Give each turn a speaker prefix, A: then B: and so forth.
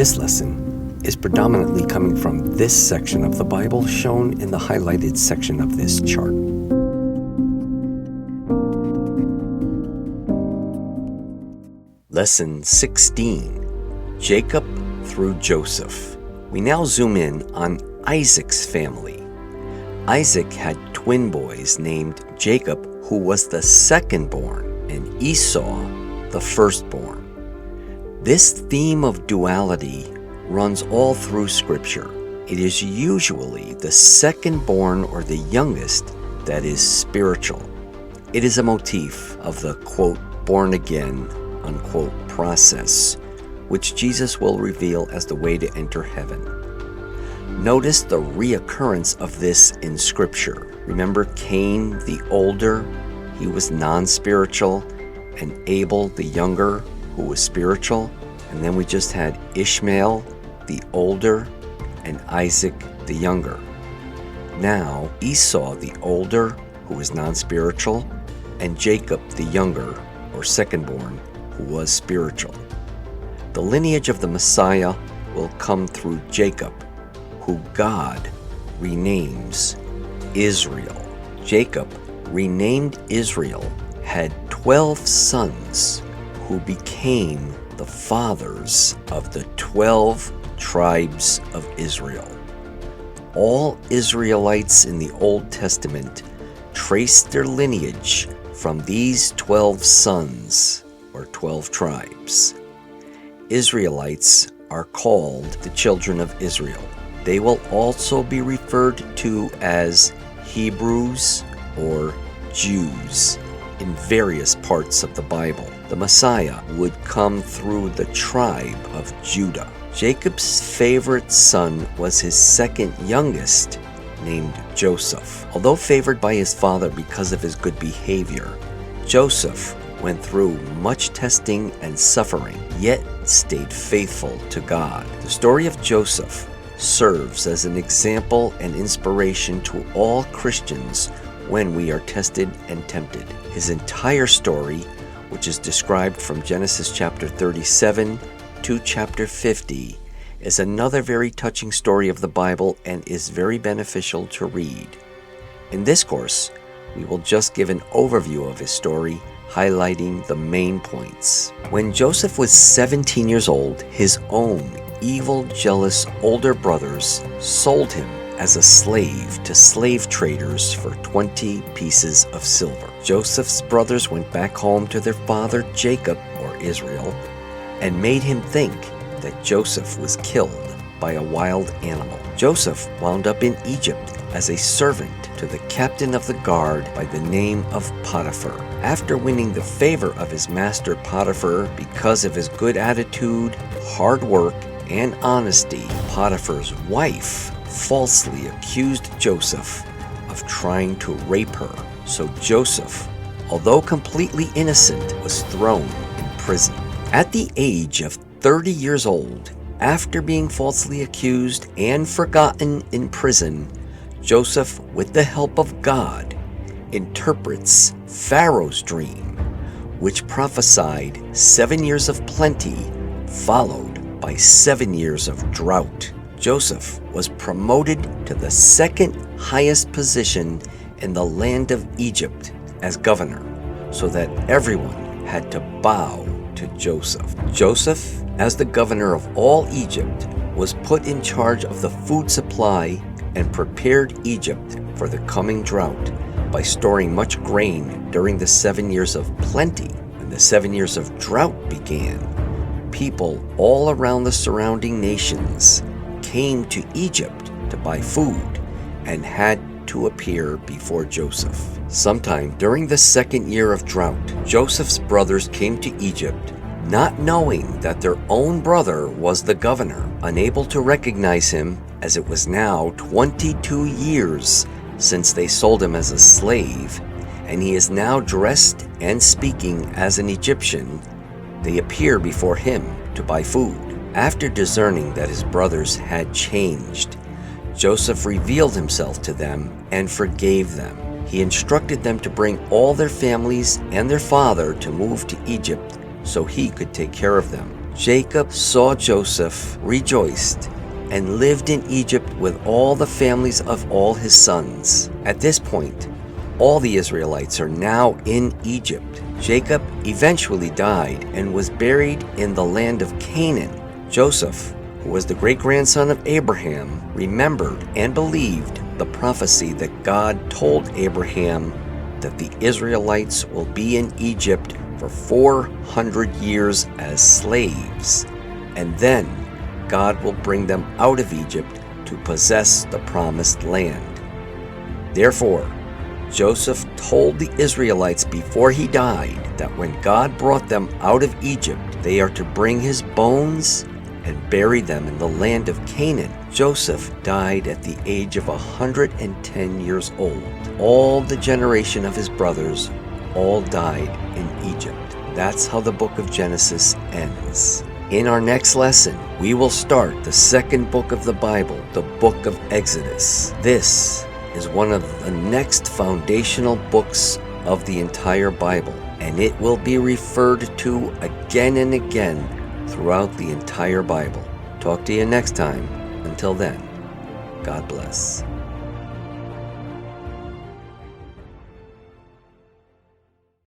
A: This lesson is predominantly coming from this section of the Bible shown in the highlighted section of this chart. Lesson 16, Jacob through Joseph. We now zoom in on Isaac's family. Isaac had twin boys named Jacob, who was the second-born, and Esau, the firstborn. This theme of duality runs all through Scripture. It is usually the second-born or the youngest that is spiritual. It is a motif of the, quote, born-again, unquote, process, which Jesus will reveal as the way to enter heaven. Notice the reoccurrence of this in Scripture. Remember Cain, the older, he was non-spiritual, and Abel, the younger, who was spiritual. And then we just had Ishmael, the older, and Isaac, the younger. Now, Esau, the older, who was non-spiritual, and Jacob, the younger, or second-born, who was spiritual. The lineage of the Messiah will come through Jacob, who God renames Israel. Jacob, renamed Israel, had 12 sons who became the fathers of the 12 tribes of Israel. All Israelites in the Old Testament trace their lineage from these 12 sons, or 12 tribes. Israelites are called the children of Israel. They will also be referred to as Hebrews or Jews in various parts of the Bible. The Messiah would come through the tribe of Judah. Jacob's favorite son was his second youngest, named Joseph. Although favored by his father because of his good behavior, Joseph went through much testing and suffering, yet stayed faithful to God. The story of Joseph serves as an example and inspiration to all Christians when we are tested and tempted. His entire story, which is described from Genesis chapter 37 to chapter 50, is another very touching story of the Bible and is very beneficial to read. In this course, we will just give an overview of his story, highlighting the main points. When Joseph was 17 years old, his own evil, jealous older brothers sold him as a slave to slave traders for 20 pieces of silver. Joseph's brothers went back home to their father Jacob, or Israel, and made him think that Joseph was killed by a wild animal. Joseph wound up in Egypt as a servant to the captain of the guard by the name of Potiphar. After winning the favor of his master Potiphar because of his good attitude, hard work, and honesty, Potiphar's wife falsely accused Joseph of trying to rape her. So Joseph, although completely innocent, was thrown in prison. At the age of 30 years old, after being falsely accused and forgotten in prison, Joseph, with the help of God, interprets Pharaoh's dream, which prophesied 7 years of plenty, followed by 7 years of drought. Joseph was promoted to the second highest position in the land of Egypt as governor, so that everyone had to bow to Joseph. Joseph, as the governor of all Egypt, was put in charge of the food supply and prepared Egypt for the coming drought by storing much grain during the 7 years of plenty. When the 7 years of drought began, people all around the surrounding nations came to Egypt to buy food and had to appear before Joseph. Sometime during the second year of drought, Joseph's brothers came to Egypt, not knowing that their own brother was the governor, unable to recognize him, as it was now 22 years since they sold him as a slave, and he is now dressed and speaking as an Egyptian. They appear before him to buy food. After discerning that his brothers had changed, Joseph revealed himself to them and forgave them. He instructed them to bring all their families and their father to move to Egypt so he could take care of them. Jacob saw Joseph, rejoiced, and lived in Egypt with all the families of all his sons. At this point, all the Israelites are now in Egypt. Jacob eventually died and was buried in the land of Canaan. Joseph, who was the great-grandson of Abraham, remembered and believed the prophecy that God told Abraham that the Israelites will be in Egypt for 400 years as slaves, and then God will bring them out of Egypt to possess the promised land. Therefore, Joseph told the Israelites before he died that when God brought them out of Egypt, they are to bring his bones and bury them in the land of Canaan. Joseph died at the age of 110 years old. All the generation of his brothers all died in Egypt. That's how the book of Genesis ends. In our next lesson, we will start the second book of the Bible, the book of Exodus. This is one of the next foundational books of the entire Bible, and it will be referred to again and again throughout the entire Bible. Talk to you next time. Until then, God bless.